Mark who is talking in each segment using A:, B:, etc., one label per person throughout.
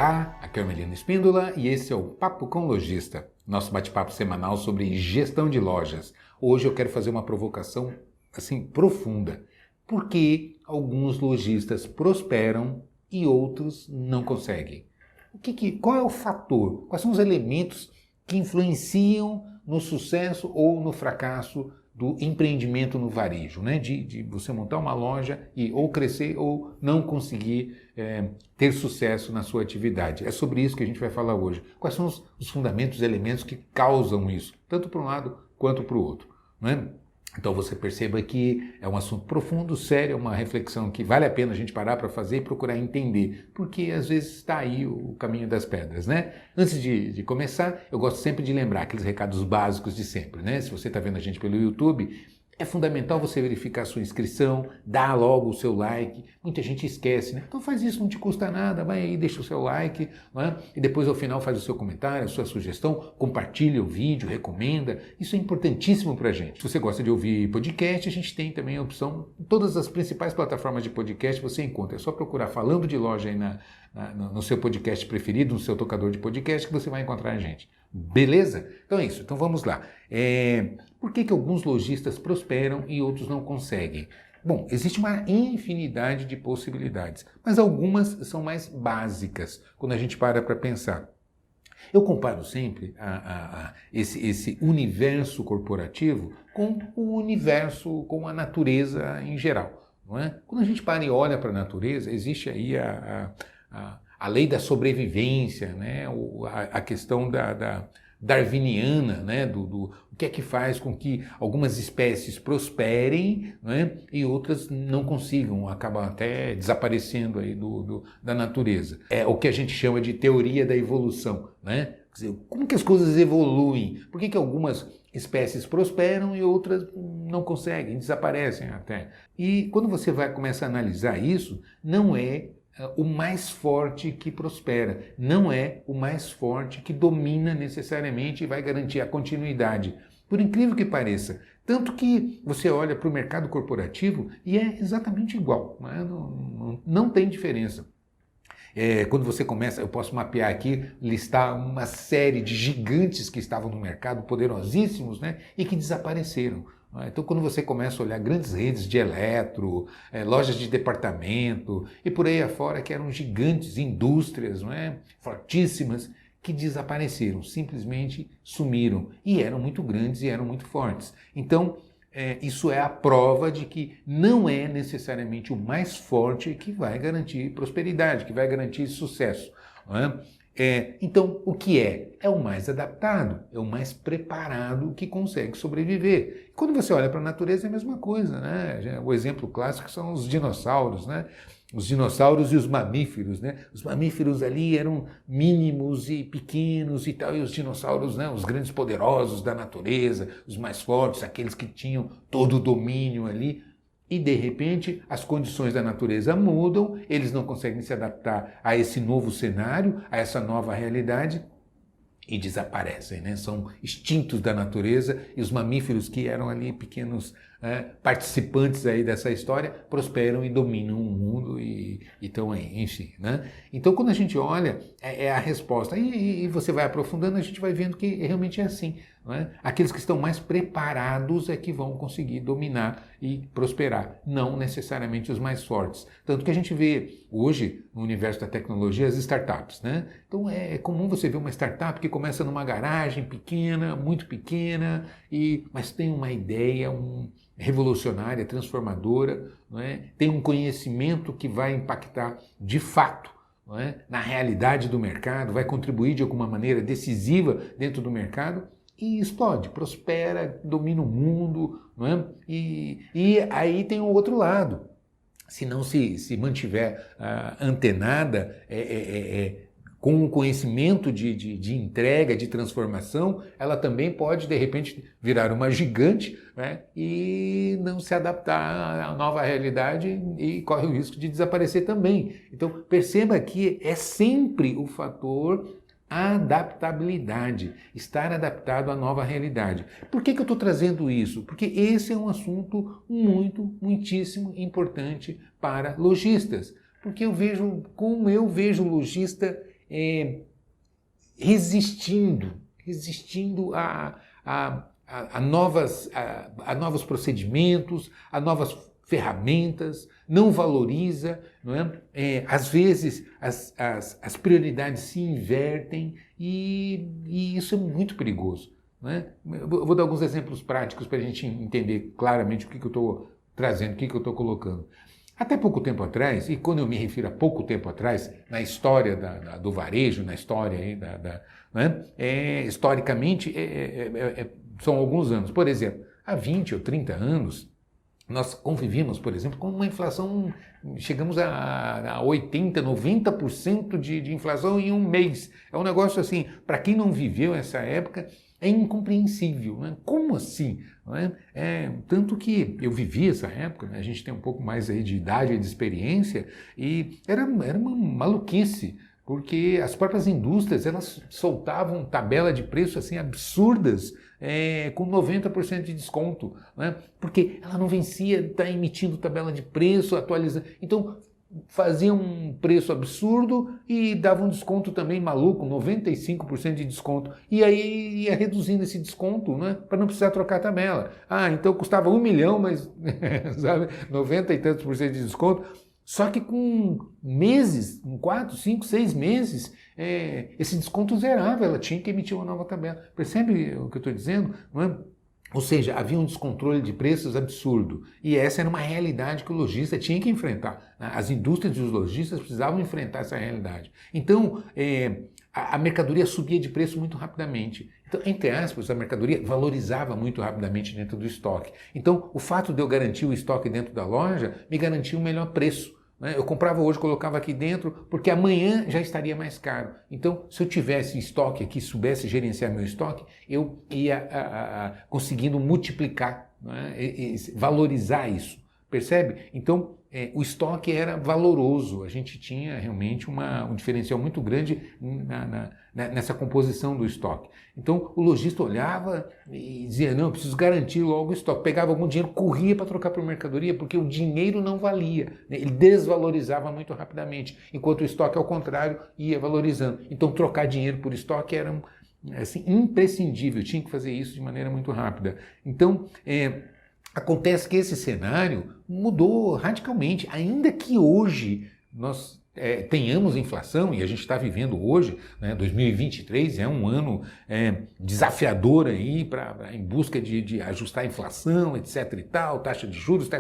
A: Olá, aqui é o Melino Espíndola e esse é o Papo com Lojista, nosso bate-papo semanal sobre gestão de lojas. Hoje eu quero fazer uma provocação assim profunda. Por que alguns lojistas prosperam e outros não conseguem? Qual é o fator? Quais são os elementos que influenciam no sucesso ou no fracasso do empreendimento no varejo, né? De você montar uma loja e ou crescer ou não conseguir ter sucesso na sua atividade. É sobre isso que a gente vai falar hoje. Quais são os fundamentos, os elementos que causam isso, tanto para um lado quanto para o outro, né? Então você perceba que é um assunto profundo, sério, uma reflexão que vale a pena a gente parar para fazer e procurar entender, porque às vezes está aí o caminho das pedras, né? Antes de começar, eu gosto sempre de lembrar aqueles recados básicos de sempre, né? Se você está vendo a gente pelo YouTube, é fundamental você verificar a sua inscrição, dar logo o seu like. Muita gente esquece, né? Então faz isso, não te custa nada, vai aí, deixa o seu like, né? E depois ao final faz o seu comentário, a sua sugestão, compartilha o vídeo, recomenda. Isso é importantíssimo pra gente. Se você gosta de ouvir podcast, a gente tem também a opção, em todas as principais plataformas de podcast você encontra. É só procurar Falando de Loja aí no seu podcast preferido, no seu tocador de podcast, que você vai encontrar a gente. Beleza? Então é isso. Então vamos lá. Por que alguns lojistas prosperam e outros não conseguem? Bom, existe uma infinidade de possibilidades, mas algumas são mais básicas quando a gente para pensar. Eu comparo sempre esse universo corporativo com o universo, com a natureza em geral. Não é? Quando a gente para e olha para a natureza, existe aí a lei da sobrevivência, né? A questão da darwiniana, né? O que é que faz com que algumas espécies prosperem, né? E outras não consigam, acabam até desaparecendo aí da natureza. É o que a gente chama de teoria da evolução, né? Quer dizer, como que as coisas evoluem? Por que algumas espécies prosperam e outras não conseguem, desaparecem até? E quando você começa a analisar isso, não é o mais forte que prospera, não é o mais forte que domina necessariamente e vai garantir a continuidade. Por incrível que pareça, tanto que você olha para o mercado corporativo e é exatamente igual, não tem diferença. Quando você começa, eu posso mapear aqui, listar uma série de gigantes que estavam no mercado, poderosíssimos, né, e que desapareceram. Então, quando você começa a olhar grandes redes de eletro, lojas de departamento e por aí afora, que eram gigantes, indústrias, não é? Fortíssimas, que desapareceram, simplesmente sumiram. E eram muito grandes e eram muito fortes. Então, isso é a prova de que não é necessariamente o mais forte que vai garantir prosperidade, que vai garantir sucesso. Não é? Então, o que é? É o mais adaptado, é o mais preparado que consegue sobreviver. Quando você olha para a natureza é a mesma coisa, né? O exemplo clássico são os dinossauros, né? Os dinossauros e os mamíferos, né? Os mamíferos ali eram mínimos e pequenos e tal, e os dinossauros, né? Os grandes poderosos da natureza, os mais fortes, aqueles que tinham todo o domínio ali. E, de repente, as condições da natureza mudam, eles não conseguem se adaptar a esse novo cenário, a essa nova realidade, e desaparecem, né? São extintos da natureza, e os mamíferos que eram ali pequenos participantes aí dessa história prosperam e dominam o mundo e estão aí, enfim, né? Então, quando a gente olha, é a resposta. E você vai aprofundando, a gente vai vendo que realmente é assim. Não é? Aqueles que estão mais preparados é que vão conseguir dominar e prosperar, não necessariamente os mais fortes. Tanto que a gente vê hoje, no universo da tecnologia, as startups, né? Então é comum você ver uma startup que começa numa garagem pequena, muito pequena, mas tem uma ideia revolucionária, transformadora, não é? Tem um conhecimento que vai impactar de fato, não é? Na realidade do mercado, vai contribuir de alguma maneira decisiva dentro do mercado, e explode, prospera, domina o mundo, não é? E aí tem o outro lado. Se não se mantiver antenada com o conhecimento de entrega, de transformação, ela também pode, de repente, virar uma gigante, né? E não se adaptar à nova realidade e corre o risco de desaparecer também. Então, perceba que é sempre o fator adaptabilidade, estar adaptado à nova realidade. Por que eu estou trazendo isso? Porque esse é um assunto muitíssimo importante para lojistas. Porque como eu vejo o lojista resistindo a novos procedimentos, a novas ferramentas, não valoriza, não é? Às vezes as prioridades se invertem e isso é muito perigoso. Não é? Eu vou dar alguns exemplos práticos para a gente entender claramente o que eu estou trazendo, o que eu estou colocando. Até pouco tempo atrás, e quando eu me refiro a pouco tempo atrás, na história do varejo, na história aí né? Historicamente, são alguns anos. Por exemplo, há 20 ou 30 anos, nós convivíamos, por exemplo, com uma inflação, chegamos a 80%, 90% de inflação em um mês. É um negócio assim, para quem não viveu essa época, é incompreensível. Né? Como assim? Não é? Tanto que eu vivi essa época, né? A gente tem um pouco mais aí de idade e de experiência, e era uma maluquice, porque as próprias indústrias elas soltavam tabela de preço assim absurdas, com 90% de desconto, né? Porque ela não vencia, está emitindo tabela de preço, atualizando. Então fazia um preço absurdo e dava um desconto também maluco, 95% de desconto. E aí ia reduzindo esse desconto, né, para não precisar trocar a tabela. Então custava 1 milhão, mas sabe, 90 e tantos por cento de desconto. Só que com meses, em 4, 5, 6 meses, esse desconto zerava, ela tinha que emitir uma nova tabela. Percebe o que eu estou dizendo? Não é? Ou seja, havia um descontrole de preços absurdo. E essa era uma realidade que o lojista tinha que enfrentar. As indústrias e os lojistas precisavam enfrentar essa realidade. Então, a mercadoria subia de preço muito rapidamente. Então, entre aspas, a mercadoria valorizava muito rapidamente dentro do estoque. Então, o fato de eu garantir o estoque dentro da loja me garantia um melhor preço. Eu comprava hoje, colocava aqui dentro, porque amanhã já estaria mais caro. Então, se eu tivesse estoque aqui, soubesse gerenciar meu estoque, eu ia conseguindo multiplicar, né, valorizar isso. Percebe? Então, o estoque era valoroso. A gente tinha realmente um diferencial muito grande nessa composição do estoque. Então, o lojista olhava e dizia, não, eu preciso garantir logo o estoque. Pegava algum dinheiro, corria para trocar por mercadoria, porque o dinheiro não valia, né? Ele desvalorizava muito rapidamente, enquanto o estoque, ao contrário, ia valorizando. Então, trocar dinheiro por estoque era assim, imprescindível, tinha que fazer isso de maneira muito rápida. Então, acontece que esse cenário mudou radicalmente, ainda que hoje nós tenhamos inflação, e a gente está vivendo hoje, né, 2023 é um ano desafiador aí em busca de ajustar a inflação, etc e tal, taxa de juros, tá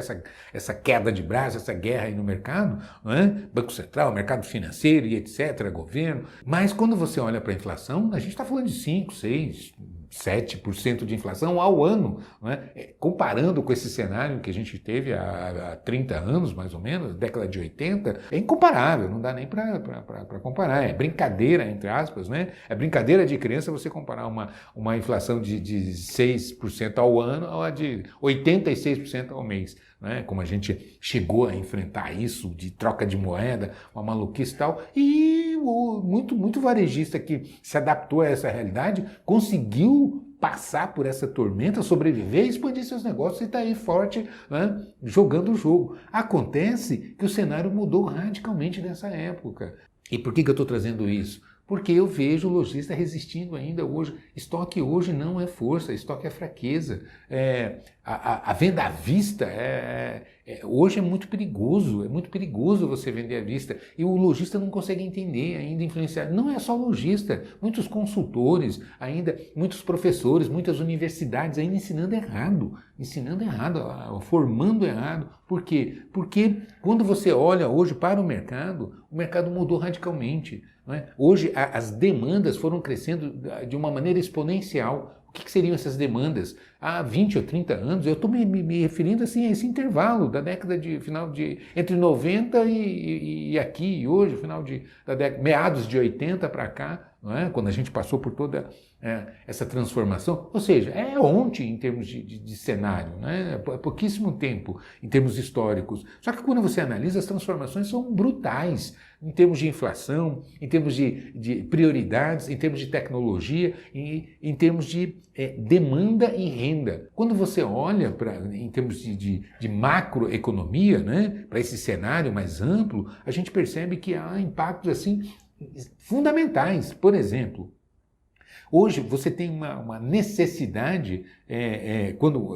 A: essa queda de braço, essa guerra aí no mercado, né, Banco Central, mercado financeiro e etc, governo, mas quando você olha para a inflação, a gente está falando de 5, 6, 7% de inflação ao ano, né? Comparando com esse cenário que a gente teve há 30 anos, mais ou menos, década de 80, é incomparável, não dá nem para comparar, é brincadeira, entre aspas, né? É brincadeira de criança você comparar uma inflação de 6% ao ano a de 86% ao mês, né? Como a gente chegou a enfrentar isso, de troca de moeda, uma maluquice e tal, e muito varejista que se adaptou a essa realidade conseguiu passar por essa tormenta, sobreviver, expandir seus negócios e está aí forte, né, jogando o jogo. Acontece que o cenário mudou radicalmente nessa época. E por que eu estou trazendo isso? Porque eu vejo o lojista resistindo ainda hoje. Estoque hoje não é força, estoque é fraqueza. A venda à vista hoje é muito perigoso você vender à vista. E o lojista não consegue entender ainda, influenciar. Não é só o lojista, muitos consultores, ainda muitos professores, muitas universidades ainda ensinando errado, formando errado. Por quê? Porque quando você olha hoje para o mercado mudou radicalmente. Não é? Hoje as demandas foram crescendo de uma maneira exponencial. O que seriam essas demandas? Há 20 ou 30 anos, eu estou me referindo assim, a esse intervalo da década entre 90 e aqui, e hoje, da década, meados de 80 para cá, não é? Quando a gente passou por toda essa transformação. Ou seja, é ontem em termos de cenário, né? É pouquíssimo tempo em termos históricos. Só que quando você analisa, as transformações são brutais em termos de inflação, em termos de prioridades, em termos de tecnologia, em termos de demanda e renda. Quando você olha em termos de macroeconomia, né, para esse cenário mais amplo, a gente percebe que há impactos assim fundamentais. Por exemplo, hoje você tem uma necessidade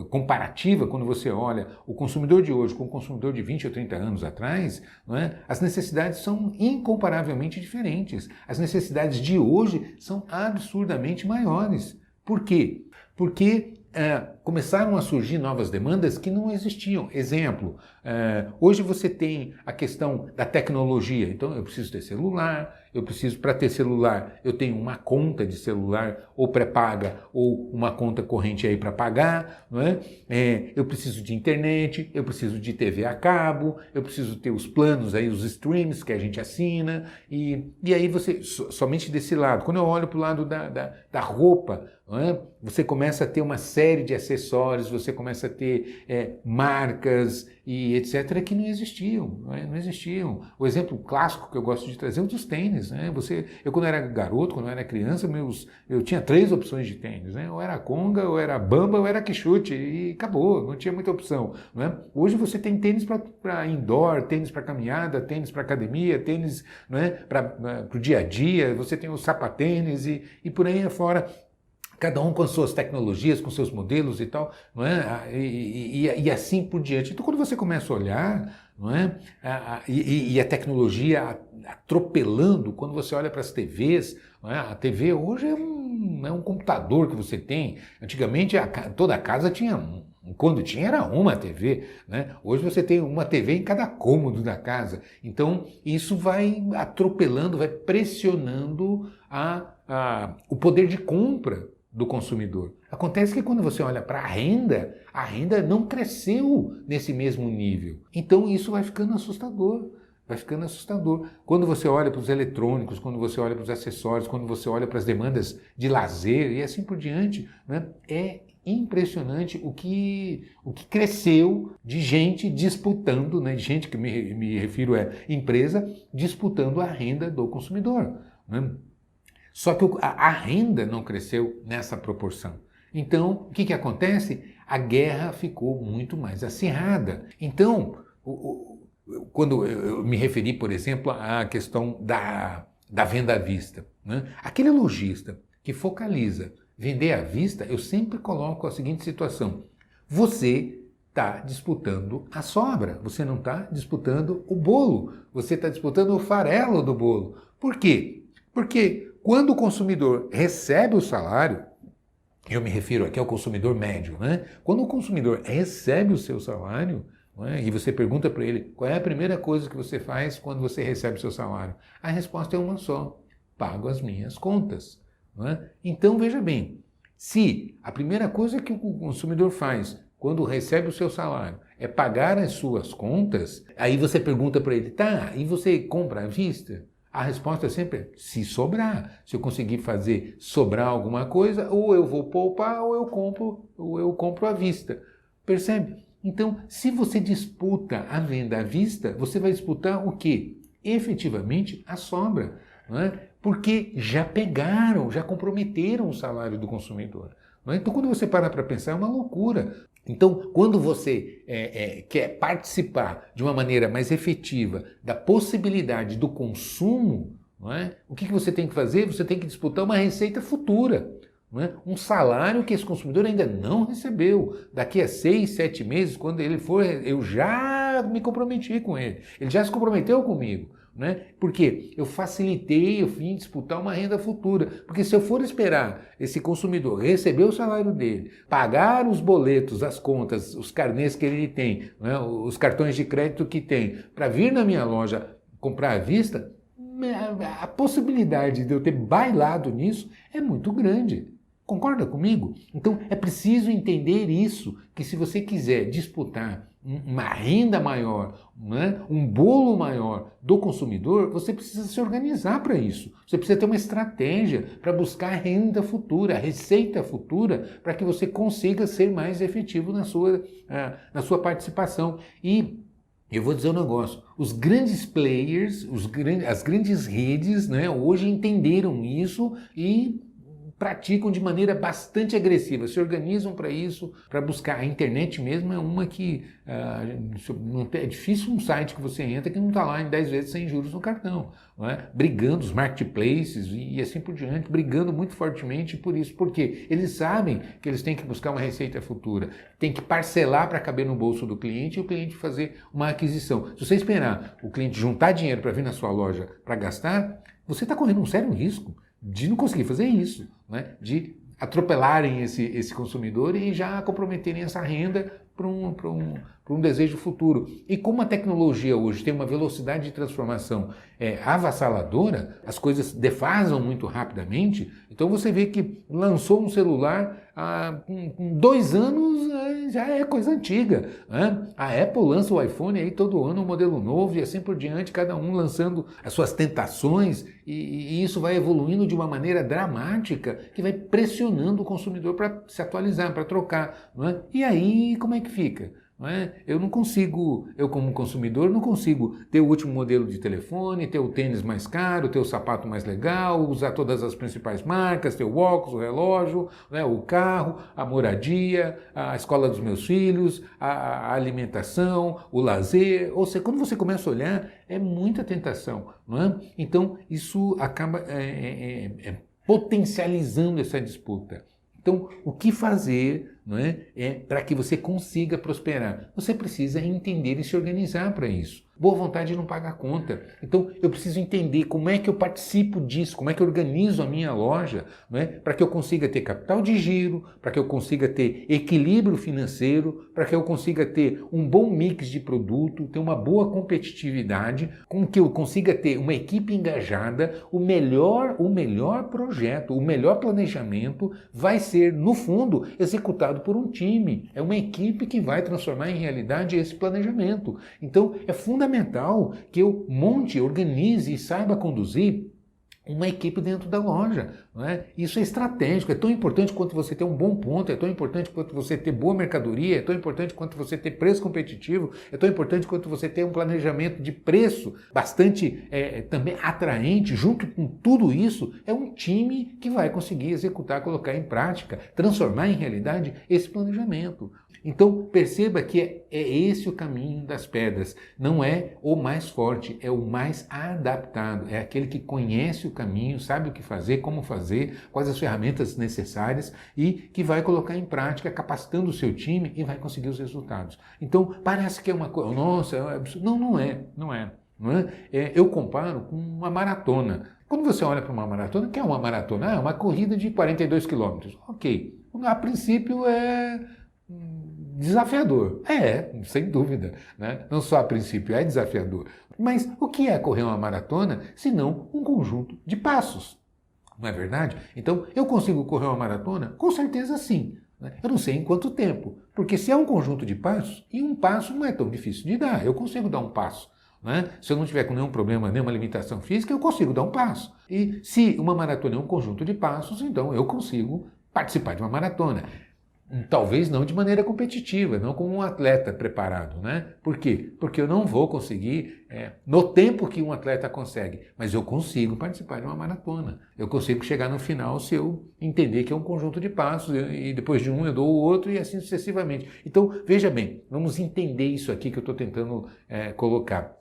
A: comparativa, quando você olha o consumidor de hoje com o consumidor de 20 ou 30 anos atrás, não é? As necessidades são incomparavelmente diferentes. As necessidades de hoje são absurdamente maiores. Por quê? Porque começaram a surgir novas demandas que não existiam. Exemplo, hoje você tem a questão da tecnologia. Então, eu preciso ter celular, para ter celular, eu tenho uma conta de celular ou pré-paga ou uma conta corrente aí para pagar, não é? Eu preciso de internet, eu preciso de TV a cabo, eu preciso ter os planos aí, os streams que a gente assina, e aí você, somente desse lado. Quando eu olho para o lado da roupa, não é? Você começa a ter uma série de acessórios, você começa a ter marcas e etc. que não existiam, não existiam. O exemplo clássico que eu gosto de trazer é o dos tênis. Né? Eu quando era garoto, quando eu era criança, eu tinha 3 opções de tênis. Né? Ou era Conga, ou era Bamba, ou era Quixote, e acabou, não tinha muita opção. Não é? Hoje você tem tênis para indoor, tênis para caminhada, tênis para academia, tênis, não é? Para o dia a dia, você tem os sapatênis e por aí afora. Cada um com as suas tecnologias, com seus modelos e tal, não é? E assim por diante. Então, quando você começa a olhar, não é? E a tecnologia atropelando, quando você olha para as TVs, não é? A TV hoje é um computador que você tem. Antigamente, toda casa tinha quando tinha era uma TV, né? Hoje você tem uma TV em cada cômodo da casa. Então, isso vai atropelando, vai pressionando o poder de compra do consumidor. Acontece que quando você olha para a renda não cresceu nesse mesmo nível. Então isso vai ficando assustador. Vai ficando assustador. Quando você olha para os eletrônicos, quando você olha para os acessórios, quando você olha para as demandas de lazer e assim por diante, né? É impressionante o que cresceu de gente disputando, né? De gente que me refiro empresa, disputando a renda do consumidor. Né? Só que a renda não cresceu nessa proporção. Então, o que acontece? A guerra ficou muito mais acirrada. Então, quando eu me referi, por exemplo, à questão da venda à vista, né? Aquele lojista que focaliza vender à vista, eu sempre coloco a seguinte situação. Você está disputando a sobra, você não está disputando o bolo, você está disputando o farelo do bolo. Por quê? Porque quando o consumidor recebe o salário, eu me refiro aqui ao consumidor médio, né? Quando o consumidor recebe o seu salário, né, e você pergunta para ele qual é a primeira coisa que você faz quando você recebe o seu salário, a resposta é uma só: pago as minhas contas. Né? Então veja bem, se a primeira coisa que o consumidor faz quando recebe o seu salário é pagar as suas contas, aí você pergunta para ele, tá, e você compra à vista? A resposta é sempre, se sobrar. Se eu conseguir fazer sobrar alguma coisa, ou eu vou poupar, ou eu compro à vista. Percebe? Então, se você disputa a venda à vista, você vai disputar o quê? Efetivamente, a sobra. Não é? Porque já comprometeram o salário do consumidor. Não é? Então, quando você para pensar, é uma loucura. Então, quando você quer participar de uma maneira mais efetiva da possibilidade do consumo, não é? O que você tem que fazer? Você tem que disputar uma receita futura. Não é? Um salário que esse consumidor ainda não recebeu. Daqui a 6, 7 meses, quando ele for, eu já me comprometi com ele. Ele já se comprometeu comigo. Né? Porque eu facilitei, eu vim disputar uma renda futura. Porque se eu for esperar esse consumidor receber o salário dele, pagar os boletos, as contas, os carnês que ele tem, né? Os cartões de crédito que tem, para vir na minha loja comprar à vista, a possibilidade de eu ter bailado nisso é muito grande. Concorda comigo? Então é preciso entender isso, que se você quiser disputar uma renda maior, né, um bolo maior do consumidor, você precisa se organizar para isso. Você precisa ter uma estratégia para buscar a renda futura, a receita futura, para que você consiga ser mais efetivo na sua participação. E eu vou dizer um negócio, os grandes players, as grandes redes, né, hoje entenderam isso e praticam de maneira bastante agressiva, se organizam para isso, para buscar. A internet mesmo é uma que é difícil um site que você entra que não está lá em 10 vezes sem juros no cartão, não é? Brigando os marketplaces e assim por diante, brigando muito fortemente por isso, porque eles sabem que eles têm que buscar uma receita futura, tem que parcelar para caber no bolso do cliente e o cliente fazer uma aquisição. Se você esperar o cliente juntar dinheiro para vir na sua loja para gastar, você está correndo um sério risco de não conseguir fazer isso, né? De atropelarem esse consumidor e já comprometerem essa renda para um desejo futuro. E como a tecnologia hoje tem uma velocidade de transformação avassaladora, as coisas defasam muito rapidamente, então você vê que lançou um celular com 2 anos já é coisa antiga, né? A Apple lança o iPhone aí todo ano um modelo novo e assim por diante, cada um lançando as suas tentações e isso vai evoluindo de uma maneira dramática que vai pressionando o consumidor para se atualizar, para trocar, não é? E aí como é que fica? Não é? Eu não consigo, eu como consumidor, não consigo ter o último modelo de telefone, ter o tênis mais caro, ter o sapato mais legal, usar todas as principais marcas, ter o óculos, o relógio, né, o carro, a moradia, a escola dos meus filhos, a alimentação, o lazer. Ou seja, quando você começa a olhar, é muita tentação. Não é? Então, isso acaba potencializando essa disputa. Então, o que fazer, não é para que você consiga prosperar? Você precisa entender e se organizar para isso. Boa vontade não paga a conta. Então, eu preciso entender como é que eu participo disso, como é que eu organizo a minha loja, não é? Para que eu consiga ter capital de giro, para que eu consiga ter equilíbrio financeiro, para que eu consiga ter um bom mix de produto, ter uma boa competitividade, com que eu consiga ter uma equipe engajada, o melhor projeto, o melhor planejamento vai ser, no fundo, executado por um time. É uma equipe que vai transformar em realidade esse planejamento. Então, é fundamental que eu monte, organize e saiba conduzir uma equipe dentro da loja. Não é? Isso é estratégico, é tão importante quanto você ter um bom ponto, é tão importante quanto você ter boa mercadoria, é tão importante quanto você ter preço competitivo, é tão importante quanto você ter um planejamento de preço bastante também atraente. Junto com tudo isso, é um time que vai conseguir executar, colocar em prática, transformar em realidade esse planejamento. Então, perceba que é esse o caminho das pedras. Não é o mais forte, é o mais adaptado. É aquele que conhece o caminho, sabe o que fazer, como fazer, quais as ferramentas necessárias e que vai colocar em prática, capacitando o seu time e vai conseguir os resultados. Então, parece que é uma coisa... Nossa, é absurdo. Não é. Eu comparo com uma maratona. Quando você olha para uma maratona, o que é uma maratona? É uma corrida de 42 quilômetros. Ok. A princípio é desafiador. Sem dúvida, né? Não só a princípio é desafiador. Mas o que é correr uma maratona, se não um conjunto de passos? Não é verdade? Então, eu consigo correr uma maratona? Com certeza sim. Né? Eu não sei em quanto tempo, porque se é um conjunto de passos, e um passo não é tão difícil de dar, eu consigo dar um passo. Né? Se eu não tiver com nenhum problema, nenhuma limitação física, eu consigo dar um passo. E se uma maratona é um conjunto de passos, então eu consigo participar de uma maratona. Talvez não de maneira competitiva, não como um atleta preparado, né? Por quê? Porque eu não vou conseguir no tempo que um atleta consegue, mas eu consigo participar de uma maratona. Eu consigo chegar no final se eu entender que é um conjunto de passos e depois de um eu dou o outro e assim sucessivamente. Então, veja bem, vamos entender isso aqui que eu estou tentando colocar.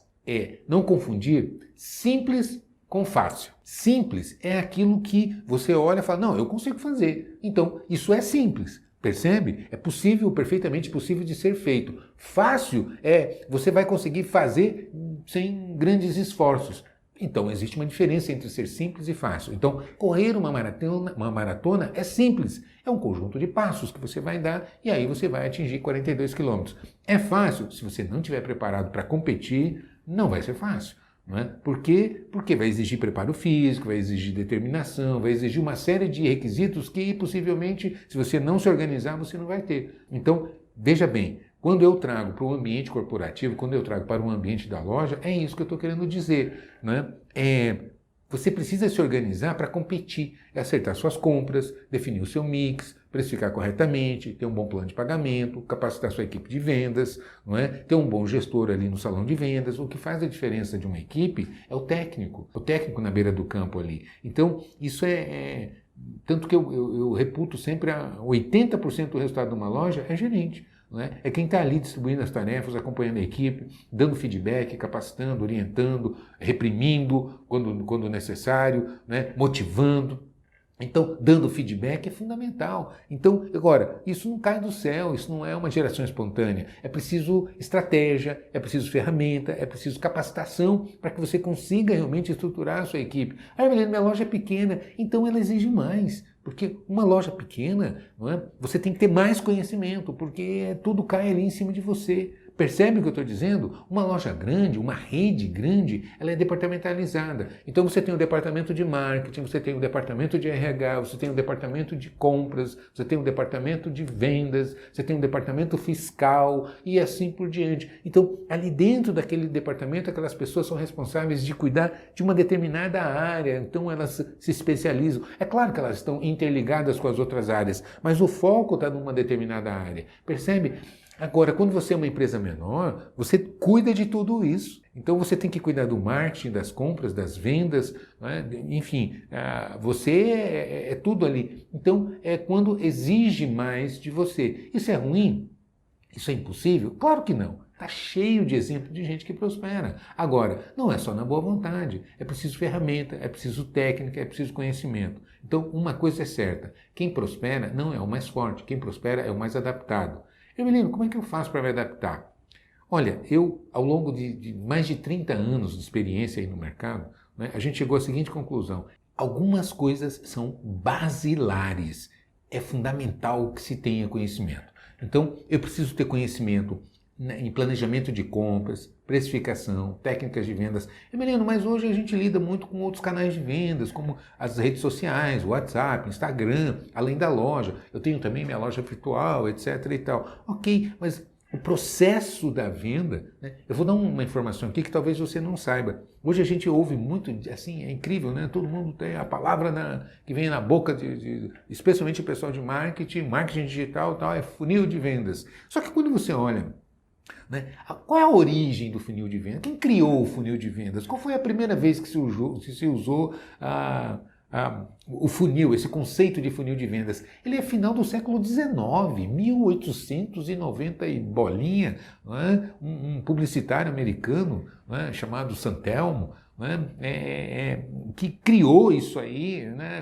A: Não confundir simples com fácil. Simples é aquilo que você olha e fala, não, eu consigo fazer. Então, isso é simples. Percebe? É possível, perfeitamente possível de ser feito. Fácil você vai conseguir fazer sem grandes esforços. Então, existe uma diferença entre ser simples e fácil. Então, correr uma maratona é simples. É um conjunto de passos que você vai dar e aí você vai atingir 42 quilômetros. É fácil? Se você não estiver preparado para competir, não vai ser fácil. Não é? Por quê? Porque vai exigir preparo físico, vai exigir determinação, vai exigir uma série de requisitos que possivelmente, se você não se organizar, você não vai ter. Então, veja bem, quando eu trago para o ambiente corporativo, quando eu trago para o ambiente da loja, é isso que eu estou querendo dizer. Né? Você precisa se organizar para competir, acertar suas compras, definir o seu mix, precificar corretamente, ter um bom plano de pagamento, capacitar sua equipe de vendas, não é? Ter um bom gestor ali no salão de vendas. O que faz a diferença de uma equipe é o técnico na beira do campo ali. Então, isso Tanto que eu reputo sempre 80% do resultado de uma loja é gerente. Né? É quem está ali distribuindo as tarefas, acompanhando a equipe, dando feedback, capacitando, orientando, reprimindo quando necessário, né? Motivando. Então, dando feedback é fundamental. Então, agora, isso não cai do céu, isso não é uma geração espontânea. É preciso estratégia, é preciso ferramenta, é preciso capacitação para que você consiga realmente estruturar a sua equipe. Ah, Evelino, minha loja é pequena, então ela exige mais. Porque uma loja pequena, não é? Você tem que ter mais conhecimento, porque tudo cai ali em cima de você. Percebe o que eu estou dizendo? Uma loja grande, uma rede grande, ela é departamentalizada. Então você tem o departamento de marketing, você tem o departamento de RH, você tem o departamento de compras, você tem o departamento de vendas, você tem o departamento fiscal e assim por diante. Então, ali dentro daquele departamento, aquelas pessoas são responsáveis de cuidar de uma determinada área, então elas se especializam. É claro que elas estão interligadas com as outras áreas, mas o foco está numa determinada área. Percebe? Agora, quando você é uma empresa menor, você cuida de tudo isso. Então você tem que cuidar do marketing, das compras, das vendas, né? Enfim, você é tudo ali. Então é quando exige mais de você. Isso é ruim? Isso é impossível? Claro que não. Está cheio de exemplos de gente que prospera. Agora, não é só na boa vontade. É preciso ferramenta, é preciso técnica, é preciso conhecimento. Então, uma coisa é certa. Quem prospera não é o mais forte. Quem prospera é o mais adaptado. Evelino, como é que eu faço para me adaptar? Olha, eu, ao longo de mais de 30 anos de experiência aí no mercado, né, a gente chegou à seguinte conclusão. Algumas coisas são basilares. É fundamental que se tenha conhecimento. Então, eu preciso ter conhecimento em planejamento de compras, precificação, técnicas de vendas. Evelino, mas hoje a gente lida muito com outros canais de vendas, como as redes sociais, WhatsApp, Instagram, além da loja. Eu tenho também minha loja virtual, etc. e tal. Ok, mas o processo da venda, né? Eu vou dar uma informação aqui que talvez você não saiba. Hoje a gente ouve muito, assim, é incrível, né? Todo mundo tem a palavra que vem na boca, especialmente o pessoal de marketing digital, tal, é funil de vendas. Só que quando você olha, né, qual é a origem do funil de vendas? Quem criou o funil de vendas? Qual foi a primeira vez que se usou o funil, esse conceito de funil de vendas? Ele é final do século XIX, 1890 e bolinha, né? Um publicitário americano, né, chamado Santelmo, né, que criou isso aí, né,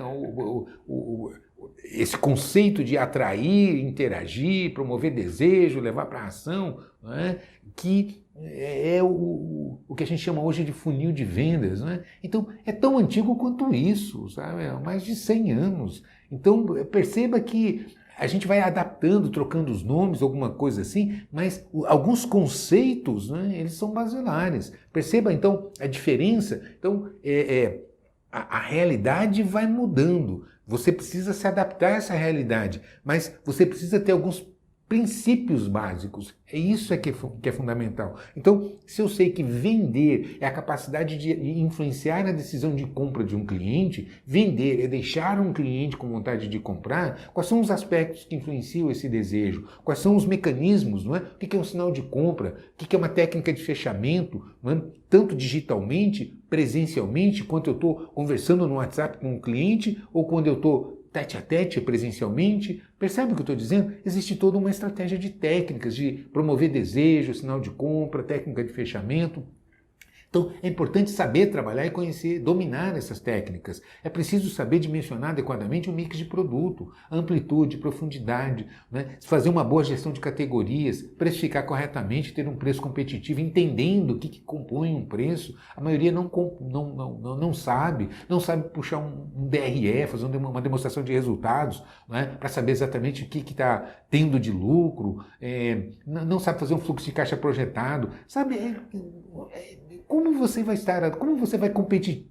A: esse conceito de atrair, interagir, promover desejo, levar para a ação, né, que é o que a gente chama hoje de funil de vendas. Né? Então, é tão antigo quanto isso, sabe? Há mais de 100 anos. Então, perceba que a gente vai adaptando, trocando os nomes, alguma coisa assim, mas alguns conceitos, né, eles são basilares. Perceba, então, a diferença. Então, a realidade vai mudando. Você precisa se adaptar a essa realidade, mas você precisa ter alguns princípios básicos. É isso que é fundamental. Então, se eu sei que vender é a capacidade de influenciar a decisão de compra de um cliente, vender é deixar um cliente com vontade de comprar, quais são os aspectos que influenciam esse desejo? Quais são os mecanismos? Não é? O que é um sinal de compra? O que é uma técnica de fechamento? Não é? Tanto digitalmente, presencialmente, quanto eu estou conversando no WhatsApp com um cliente, ou quando eu estou tete a tete, presencialmente. Percebe o que eu estou dizendo? Existe toda uma estratégia de técnicas, de promover desejo, sinal de compra, técnica de fechamento. Então, é importante saber trabalhar e conhecer, dominar essas técnicas. É preciso saber dimensionar adequadamente o mix de produto, amplitude, profundidade, né? Fazer uma boa gestão de categorias, precificar corretamente, ter um preço competitivo, entendendo o que compõe um preço. A maioria não sabe puxar um DRE, fazer uma demonstração de resultados, né? Para saber exatamente o que está tendo de lucro, não sabe fazer um fluxo de caixa projetado, sabe? Como você vai competir,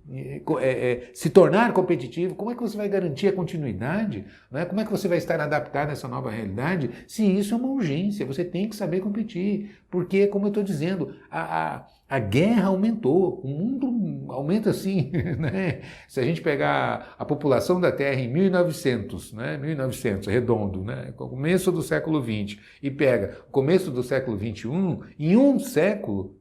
A: se tornar competitivo? Como é que você vai garantir a continuidade? Né? Como é que você vai estar adaptado a essa nova realidade? Se isso é uma urgência, você tem que saber competir. Porque, como eu estou dizendo, a A guerra aumentou, o mundo aumenta assim, né? Se a gente pegar a população da Terra em 1900, né? 1900, redondo, né? Começo do século XX, e pega o começo do século XXI, em um século,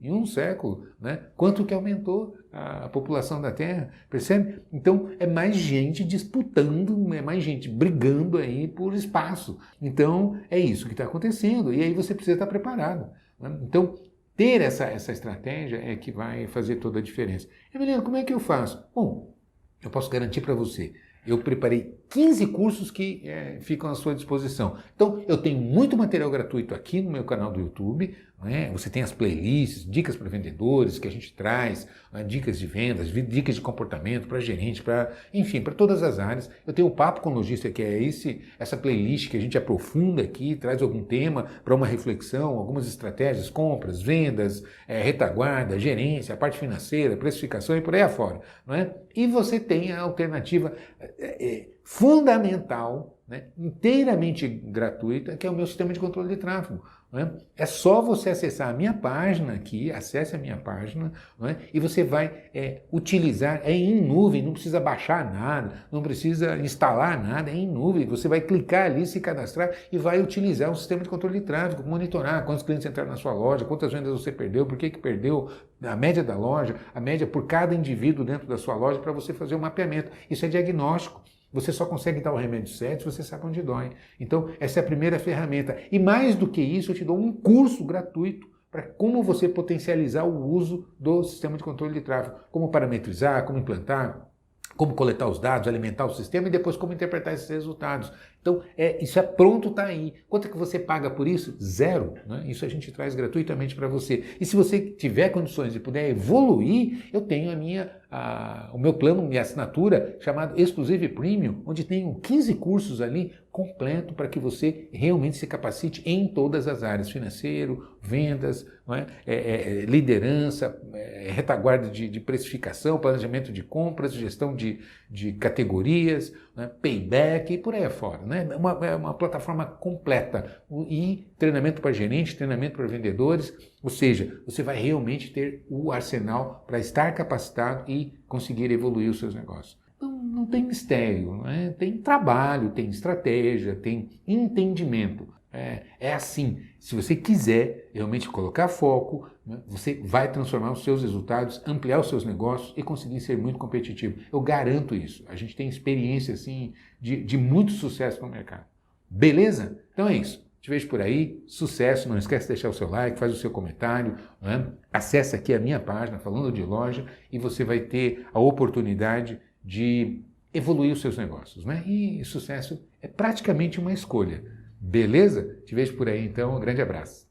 A: né? Quanto que aumentou a população da Terra, percebe? Então é mais gente disputando, é mais gente brigando aí por espaço. Então é isso que está acontecendo, e aí você precisa estar preparado, né? Então, ter essa estratégia é que vai fazer toda a diferença. Emiliano, como é que eu faço? Bom, eu posso garantir para você, eu preparei 15 cursos que ficam à sua disposição. Então, eu tenho muito material gratuito aqui no meu canal do YouTube, né? Você tem as playlists, dicas para vendedores que a gente traz, né? Dicas de vendas, dicas de comportamento para gerente, enfim, para todas as áreas. Eu tenho o Papo com Lojista, que é essa playlist que a gente aprofunda aqui, traz algum tema para uma reflexão, algumas estratégias, compras, vendas, retaguarda, gerência, a parte financeira, precificação e por aí afora, não é? E você tem a alternativa fundamental, né, inteiramente gratuita, que é o meu sistema de controle de tráfego. Não é? É só você acessar a minha página aqui, acesse a minha página, não é? E você vai utilizar, em nuvem, não precisa baixar nada, não precisa instalar nada, é em nuvem. Você vai clicar ali, se cadastrar e vai utilizar o sistema de controle de tráfego, monitorar quantos clientes entraram na sua loja, quantas vendas você perdeu, por que perdeu, a média da loja, a média por cada indivíduo dentro da sua loja, para você fazer o mapeamento. Isso é diagnóstico. Você só consegue dar o remédio certo se você sabe onde dói. Então, essa é a primeira ferramenta. E mais do que isso, eu te dou um curso gratuito para como você potencializar o uso do sistema de controle de tráfego. Como parametrizar, como implantar, como coletar os dados, alimentar o sistema e depois como interpretar esses resultados. Então, isso é pronto, está aí. Quanto é que você paga por isso? Zero, né? Isso a gente traz gratuitamente para você. E se você tiver condições de puder evoluir, eu tenho o meu plano, minha assinatura, chamado Exclusive Premium, onde tenho 15 cursos ali completo para que você realmente se capacite em todas as áreas, financeiro, vendas, não é? Liderança, retaguarda de precificação, planejamento de compras, gestão de categorias, né? Payback e por aí afora, né? É uma plataforma completa e treinamento para gerente, treinamento para vendedores, ou seja, você vai realmente ter o arsenal para estar capacitado e conseguir evoluir os seus negócios. Não tem mistério, né? Tem trabalho, tem estratégia, tem entendimento. É assim, se você quiser realmente colocar foco, né, você vai transformar os seus resultados, ampliar os seus negócios e conseguir ser muito competitivo. Eu garanto isso. A gente tem experiência assim, de muito sucesso no mercado. Beleza? Então é isso. Te vejo por aí, sucesso, não esquece de deixar o seu like, faz o seu comentário, né? Acesse aqui a minha página, Falando de Loja, e você vai ter a oportunidade de evoluir os seus negócios, né? E sucesso é praticamente uma escolha. Beleza? Te vejo por aí então, um grande abraço.